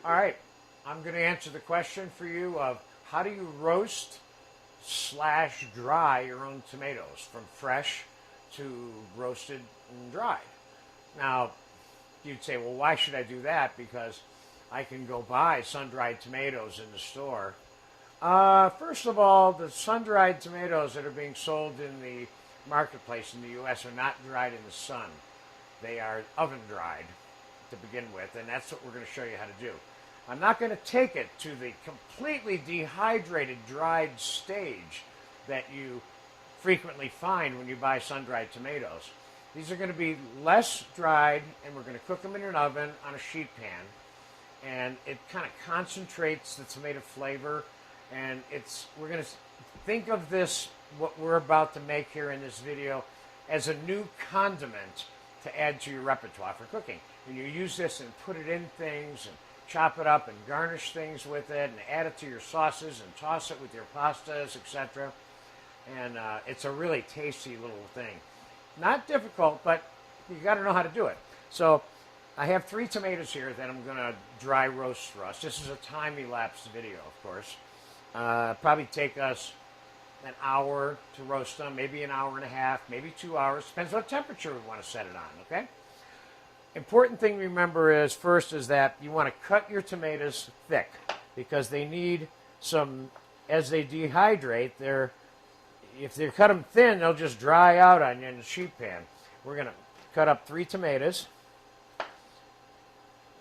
All right, I'm going to answer the question for you of how do you roast slash dry your own tomatoes from fresh to roasted and dried. Now, you'd say, well, why should I do that? Because I can go buy sun-dried tomatoes in the store. First of all, the sun-dried tomatoes that are being sold in the marketplace in the U.S. are not dried in the sun. They are oven-dried to begin with, and that's what we're going to show you how to do. I'm not going to take it to the completely dehydrated, dried stage that you frequently find when you buy sun-dried tomatoes. These are going to be less dried, and we're going to cook them in an oven on a sheet pan. And it kind of concentrates the tomato flavor. And we're going to think of this, what we're about to make here in this video, as a new condiment to add to your repertoire for cooking. And you use this and put it in things and chop it up and garnish things with it and add it to your sauces and toss it with your pastas, etc. And it's a really tasty little thing. Not difficult, but you got to know how to do it. So I have 3 tomatoes here that I'm going to dry roast for us. This is a time-elapsed video, of course. Probably take us an hour to roast them, maybe an hour and a half, maybe 2 hours. Depends what temperature we want to set it on, okay? Important thing to remember is, first, is that you want to cut your tomatoes thick because they need some, as they dehydrate, if they cut them thin, they'll just dry out on you in the sheet pan. We're going to cut up 3 tomatoes.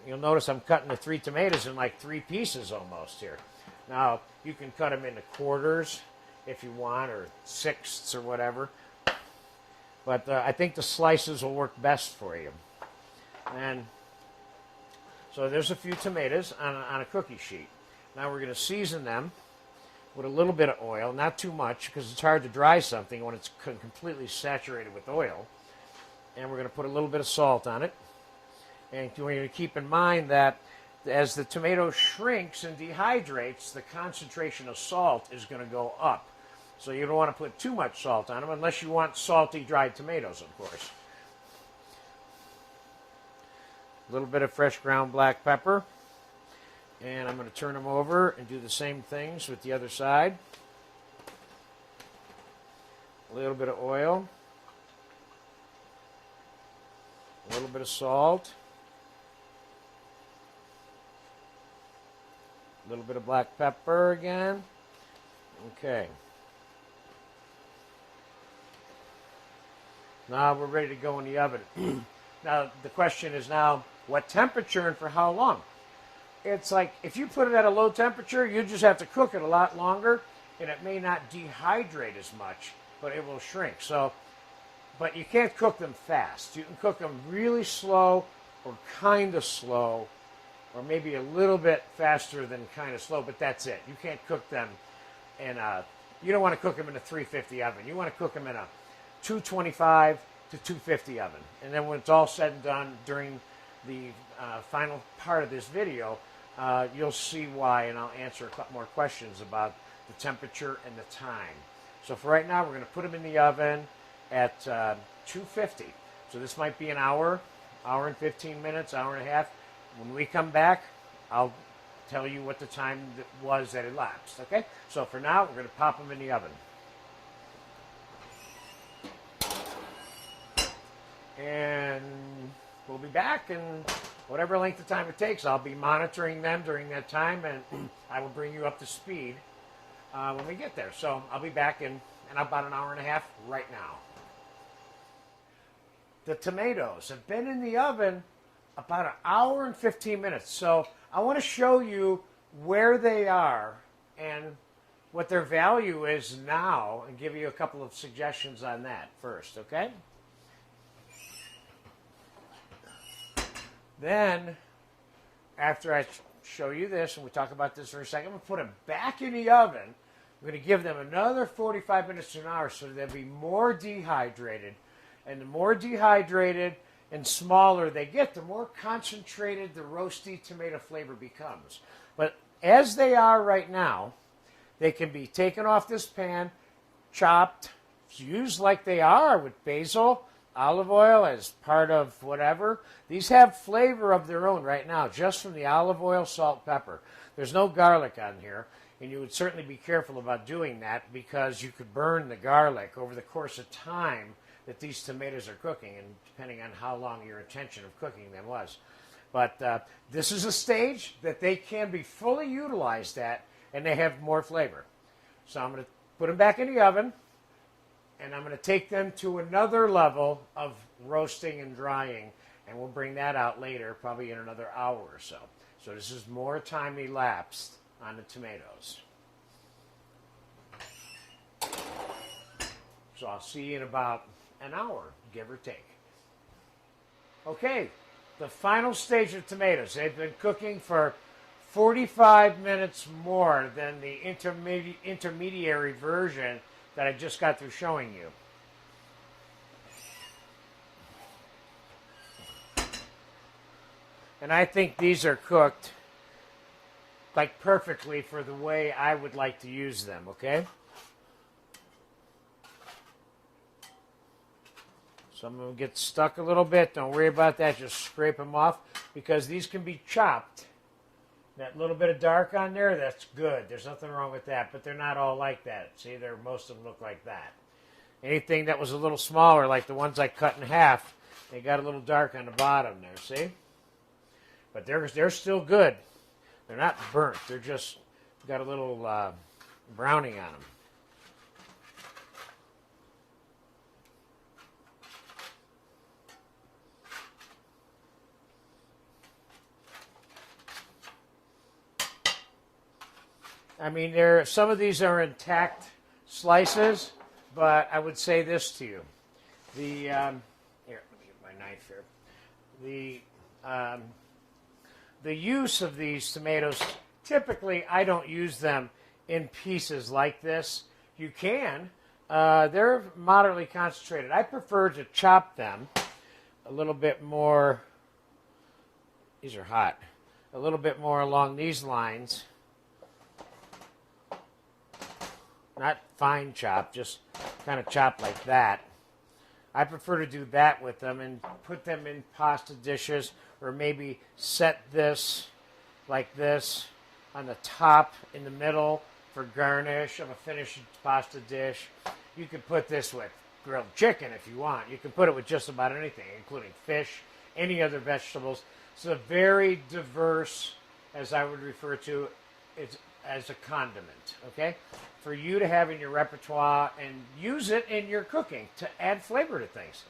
You'll notice I'm cutting the 3 tomatoes in like 3 pieces almost here. Now, you can cut them into quarters if you want, or sixths or whatever. But I think the slices will work best for you. And so there's a few tomatoes on a cookie sheet. Now we're going to season them with a little bit of oil, not too much, because it's hard to dry something when it's completely saturated with oil. And we're going to put a little bit of salt on it. And we're going to keep in mind that as the tomato shrinks and dehydrates, the concentration of salt is going to go up. So you don't want to put too much salt on them unless you want salty dried tomatoes, of course. A little bit of fresh ground black pepper. And I'm going to turn them over and do the same things with the other side. A little bit of oil. A little bit of salt. A little bit of black pepper again. Okay. Now we're ready to go in the oven. Now the question is now, what temperature and for how long? It's like if you put it at a low temperature, you just have to cook it a lot longer, and it may not dehydrate as much, but it will shrink. So, but you can't cook them fast. You can cook them really slow or kind of slow, or maybe a little bit faster than kind of slow, but that's it. You can't cook them in you don't want to cook them in a 350 oven. You want to cook them in a 225 to 250 oven. And then when it's all said and done during the final part of this video, you'll see why, and I'll answer a couple more questions about the temperature and the time. So for right now, we're going to put them in the oven at 250. So this might be an hour, hour and 15 minutes, hour and a half. When we come back, I'll tell you what the time was that elapsed, okay? So for now, we're going to pop them in the oven. And we'll be back in whatever length of time it takes. I'll be monitoring them during that time, and I will bring you up to speed when we get there. So I'll be back in about an hour and a half right now. The tomatoes have been in the oven about an hour and 15 minutes. So I want to show you where they are and what their value is now, and give you a couple of suggestions on that first, okay? Then, after I show you this, and we talk about this for a second, I'm going to put them back in the oven. I'm going to give them another 45 minutes to an hour so they'll be more dehydrated. And the more dehydrated and smaller they get, the more concentrated the roasty tomato flavor becomes. But as they are right now, they can be taken off this pan, chopped, used like they are with basil, olive oil as part of whatever. These have flavor of their own right now, just from the olive oil, salt, pepper. There's no garlic on here, and you would certainly be careful about doing that because you could burn the garlic over the course of time that these tomatoes are cooking, and depending on how long your intention of cooking them was. But this is a stage that they can be fully utilized at, and they have more flavor. So I'm going to put them back in the oven, and I'm going to take them to another level of roasting and drying, and we'll bring that out later, probably in another hour or so. So this is more time elapsed on the tomatoes. So I'll see you in about an hour, give or take. Okay, the final stage of tomatoes. They've been cooking for 45 minutes more than the intermediary version that I just got through showing you. And I think these are cooked like perfectly for the way I would like to use them, okay? Some of them get stuck a little bit. Don't worry about that. Just scrape them off because these can be chopped. That little bit of dark on there, that's good. There's nothing wrong with that, but they're not all like that. See, most of them look like that. Anything that was a little smaller, like the ones I cut in half, they got a little dark on the bottom there, see? But they're still good. They're not burnt. They're just got a little browning on them. I mean, some of these are intact slices, but I would say this to you. Here, let me get my knife here. The use of these tomatoes, typically I don't use them in pieces like this. You can. They're moderately concentrated. I prefer to chop them a little bit more. These are hot. A little bit more along these lines. Not fine chop, just kind of chop like that. I prefer to do that with them and put them in pasta dishes, or maybe set this like this on the top in the middle for garnish of a finished pasta dish. You could put this with grilled chicken if you want. You can put it with just about anything, including fish, any other vegetables. It's a very diverse, as I would refer to it, as a condiment, okay? For you to have in your repertoire and use it in your cooking to add flavor to things.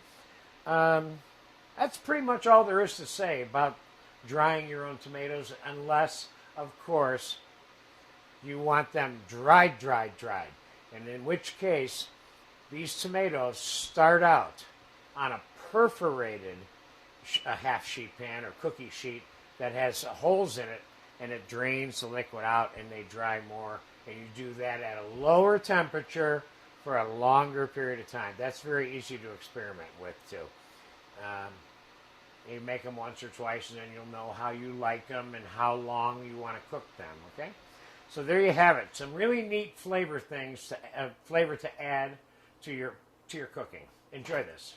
That's pretty much all there is to say about drying your own tomatoes, unless, of course, you want them dried. And in which case, these tomatoes start out on a perforated half sheet pan or cookie sheet that has holes in it, and it drains the liquid out and they dry more. And you do that at a lower temperature for a longer period of time. That's very easy to experiment with too. You make them once or twice and then you'll know how you like them and how long you want to cook them, okay? So there you have it. Some really neat flavor to add to your cooking. Enjoy this.